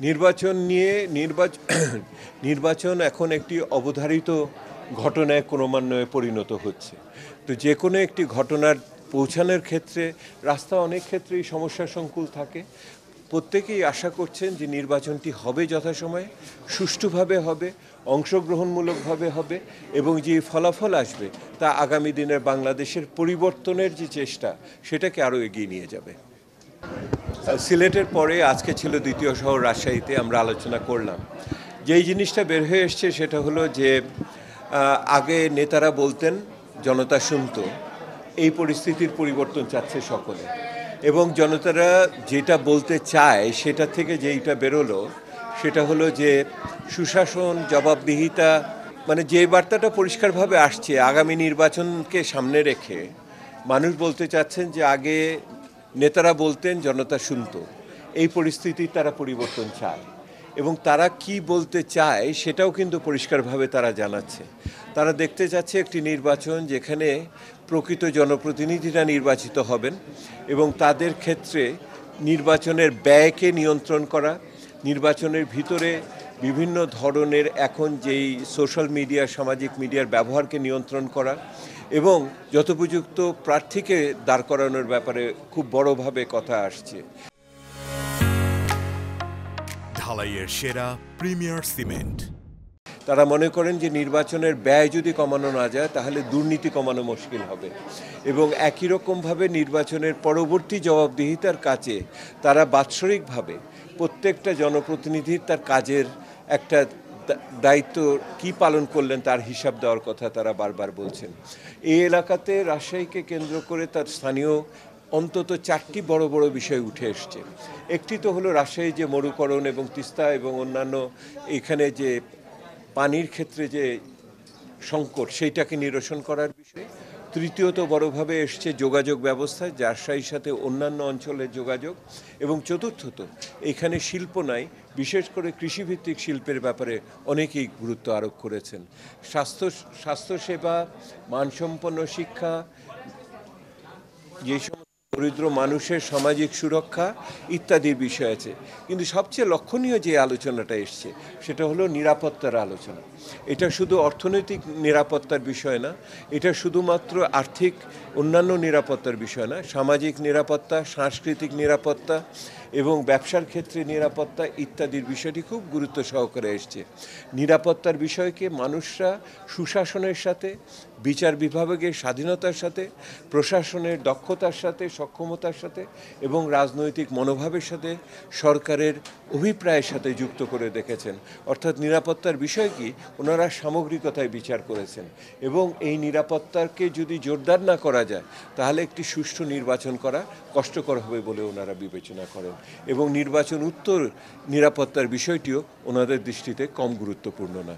নির্বাচন নিয়ে নির্বাচন এখন একটি অবধারিত ঘটনায় ক্রমান্বয়ে পরিণত হচ্ছে। তো যে কোনো একটি ঘটনার পৌঁছানোর ক্ষেত্রে রাস্তা অনেক ক্ষেত্রেই সমস্যা সংকুল থাকে। প্রত্যেকেই আশা করছেন যে নির্বাচনটি হবে যথাসময়ে, সুষ্ঠুভাবে হবে, অংশগ্রহণমূলকভাবে হবে এবং যে ফলাফল আসবে তা আগামী দিনের বাংলাদেশের পরিবর্তনের যে চেষ্টা সেটাকে আরও এগিয়ে নিয়ে যাবে। সিলেটের পরে আজকে ছিল দ্বিতীয় শহর রাজশাহীতে, আমরা আলোচনা করলাম। যেই জিনিসটা বের হয়ে এসছে সেটা হলো যে আগে নেতারা বলতেন, জনতা শুনত। এই পরিস্থিতির পরিবর্তন চাচ্ছে সকলে এবং জনতারা যেটা বলতে চায় সেটা থেকে যেইটা বেরোলো সেটা হলো যে সুশাসন, জবাবদিহিতা, মানে যে বার্তাটা পরিষ্কারভাবে আসছে আগামী নির্বাচনকে সামনে রেখে মানুষ বলতে চাচ্ছেন যে আগে নেতারা বলতেন, জনতা শুনত। এই পরিস্থিতির তারা পরিবর্তন চায় এবং তারা কি বলতে চায় সেটাও কিন্তু পরিষ্কারভাবে তারা জানাচ্ছে। তারা দেখতে চাচ্ছে একটি নির্বাচন যেখানে প্রকৃত জনপ্রতিনিধিরা নির্বাচিত হবেন এবং তাদের ক্ষেত্রে নির্বাচনের ব্যয়কে নিয়ন্ত্রণ করা, নির্বাচনের ভিতরে বিভিন্ন ধরনের এখন যেই সোশ্যাল মিডিয়া, সামাজিক মিডিয়ার ব্যবহারকে নিয়ন্ত্রণ করা এবং যথোপযুক্ত প্রার্থীকে দাঁড় করানোর ব্যাপারে খুব বড়ভাবে কথা আসছে। ঢালাইয়ের সেরা প্রিমিয়ার সিমেন্ট। তারা মনে করেন যে নির্বাচনের ব্যয় যদি কমানো না যায় তাহলে দুর্নীতি কমানো মুশকিল হবে এবং একই রকমভাবে নির্বাচনের পরবর্তী জবাবদিহিতার কাজে তারা বাৎসরিকভাবে প্রত্যেকটা জনপ্রতিনিধির তার কাজের একটা দায়িত্ব কি পালন করলেন তার হিসাব দেওয়ার কথা তারা বারবার বলছেন। এই এলাকাতে রাজশাহীকে কেন্দ্র করে তার স্থানীয় অন্তত 4টি বড় বড় বিষয় উঠে এসছে। একটি তো হলো রাজশাহী যে মরুকরণ এবং তিস্তা এবং অন্যান্য এখানে যে পানির ক্ষেত্রে যে সংকট সেইটাকে নিরসন করার বিষয়। তৃতীয়ত বড়ভাবে এসছে যোগাযোগ ব্যবস্থা, রাজশাহীর সাথে অন্যান্য অঞ্চলের যোগাযোগ এবং চতুর্থত এখানে শিল্প নাই, বিশেষ করে কৃষিভিত্তিক শিল্পের ব্যাপারে অনেকেই গুরুত্ব আরোপ করেছেন। স্বাস্থ্যসেবা, মানসম্পন্ন শিক্ষা, যে সমস্ত দরিদ্র মানুষের সামাজিক সুরক্ষা ইত্যাদির বিষয় আছে। কিন্তু সবচেয়ে লক্ষণীয় যে আলোচনাটা এসছে সেটা হলো নিরাপত্তার আলোচনা। এটা শুধু অর্থনৈতিক নিরাপত্তার বিষয় না, এটা শুধুমাত্র আর্থিক অন্যান্য নিরাপত্তার বিষয় না, সামাজিক নিরাপত্তা, সাংস্কৃতিক নিরাপত্তা এবং ব্যবসার ক্ষেত্রে নিরাপত্তা ইত্যাদির বিষয়টি খুব গুরুত্ব সহকারে এসছে। নিরাপত্তার বিষয়কে মানুষরা সুশাসনের সাথে, বিচার বিভাগের স্বাধীনতার সাথে, প্রশাসনের দক্ষতার সাথে, সক্ষমতার সাথে এবং রাজনৈতিক মনোভাবের সাথে, সরকারের অভিপ্রায়ের সাথে যুক্ত করে দেখেছেন। অর্থাৎ নিরাপত্তার বিষয় কি ওনারা সামগ্রিকতায় বিচার করেছেন এবং এই নিরাপত্তাকে যদি জোরদার না করা যায় তাহলে একটি সুষ্ঠু নির্বাচন করা কষ্টকর হবে বলে ওনারা বিবেচনা করেন এবং নির্বাচন উত্তর নিরাপত্তার বিষয়টিও ওনাদের দৃষ্টিতে কম গুরুত্বপূর্ণ না।